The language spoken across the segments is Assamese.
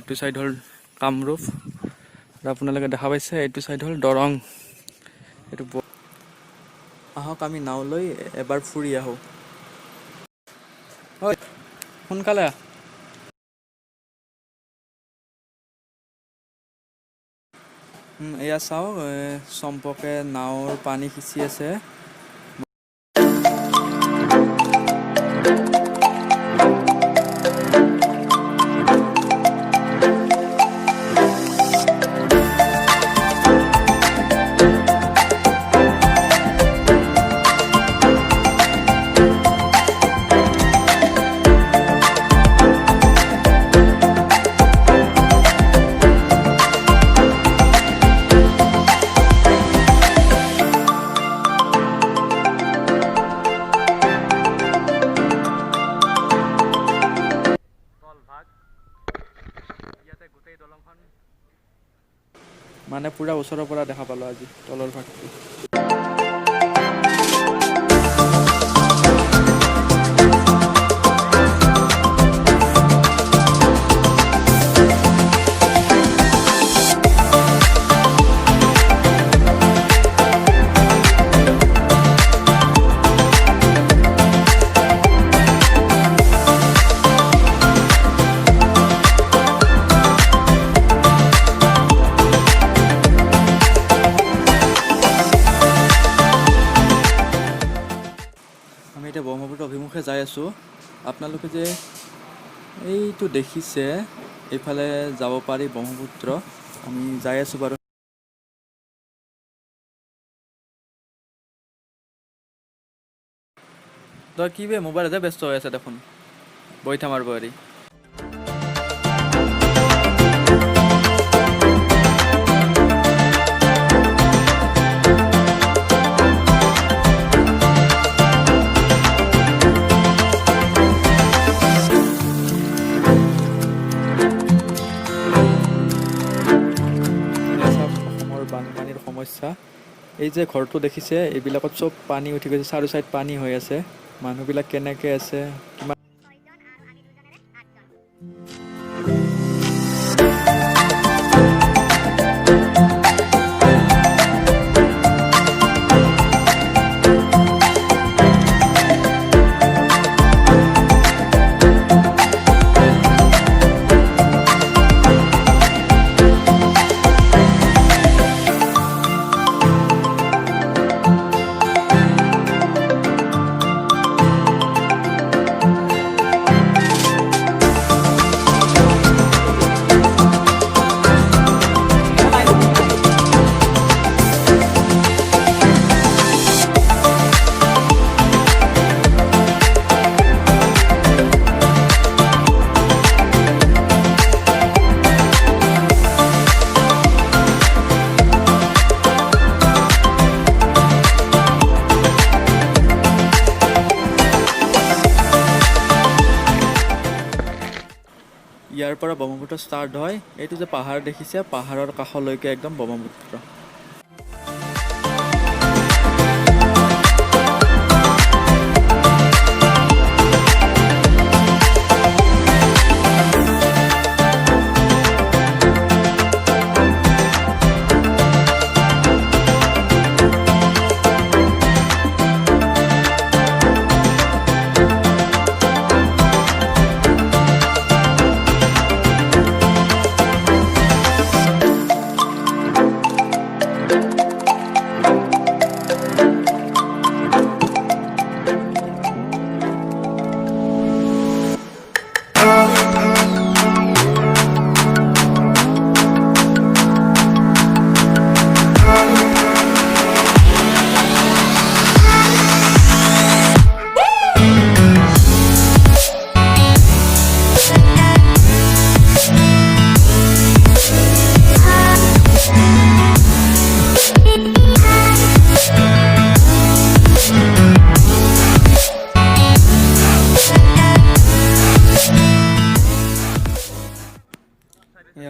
এইটো সাইড হল কামৰূপ আৰু আপোনালোকে দেখা পাইছে এইটো সাইড হল দৰং এইটো আহক আমি নাও লৈ এবাৰ ফুৰি আহো হয় সোনকালে এয়া চাও চম্পকে নাওৰ পানী সিঁচি আছে মানে পুৰা ওচৰৰ পৰা দেখা পালো আজি তলৰ ভাগটো এতিয়া ব্ৰহ্মপুত্ৰ অভিমুখে যাই আছো আপোনালোকে যে এইটো দেখিছে এইফালে যাব পাৰি ব্ৰহ্মপুত্ৰ আমি যাই আছো বাৰু তই কি বে মোবাইলতে ব্যস্ত হৈ আছে দেখোন বইথা মাৰব পাৰি সমস্যা এই যে ঘৰটো দেখিছে এইবিলাকত চব পানী উঠি গৈছে চাৰি সাইড পানী হৈ আছে মানুহবিলাক কেনেকৈ আছে কিমান ইয়াৰ পৰা ব্ৰহ্মপুত্ৰ ষ্টাৰ্ট হয় এইটো যে পাহাৰ দেখিছে পাহাৰৰ কাষলৈকে একদম ব্ৰহ্মপুত্ৰ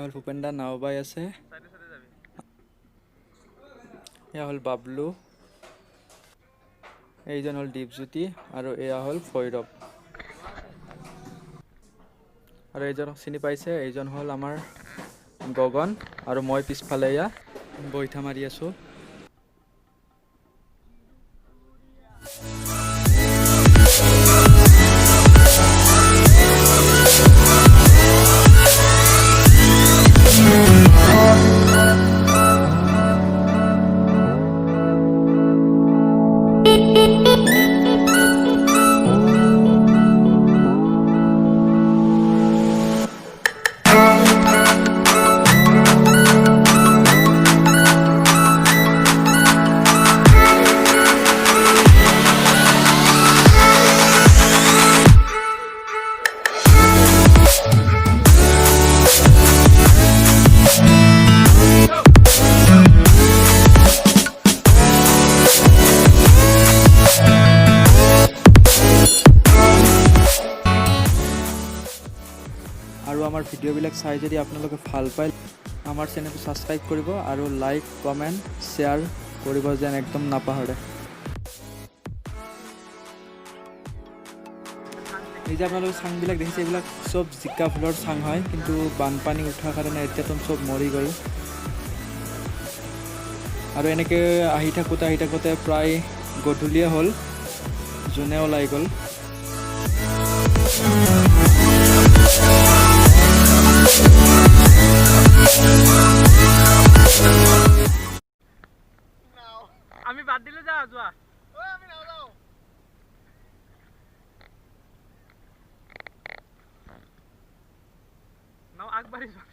হল ভূপেনদা নাও বাই আছে এয়া হল বাবলু এইজন হল দীপজ্যোতি আৰু এয়া হল ভৈৰৱ আৰু এইজনক চিনি পাইছে, এইজন হ'ল আমাৰ গগন আৰু মই পিছফালে এয়া বৈঠা মাৰি আছোঁ। আৰু আমাৰ ভিডিঅ'বিলাক চাই যদি আপোনালোকে ভাল পায়, আমাৰ চেনেলটো ছাবস্ক্ৰাইব কৰিব আৰু লাইক কমেণ্ট শ্বেয়াৰ কৰিব যেন একদম নাপাহৰে। এই যে আপোনালোকে চাংবিলাক দেখিছে, এইবিলাক চব জিকা ফুলৰ চাং হয়, কিন্তু বানপানী উঠাৰ কাৰণে এতিয়াতো চব মৰি গ'ল। আৰু এনেকৈ আহি থাকোঁতে প্ৰায় গধূলিয়ে হ'ল, জোনে ওলাই গ'ল। আমি বাদ দিলে যা যোৱা আমি নাযাওঁ নাও আগবাঢ়ি যোৱা।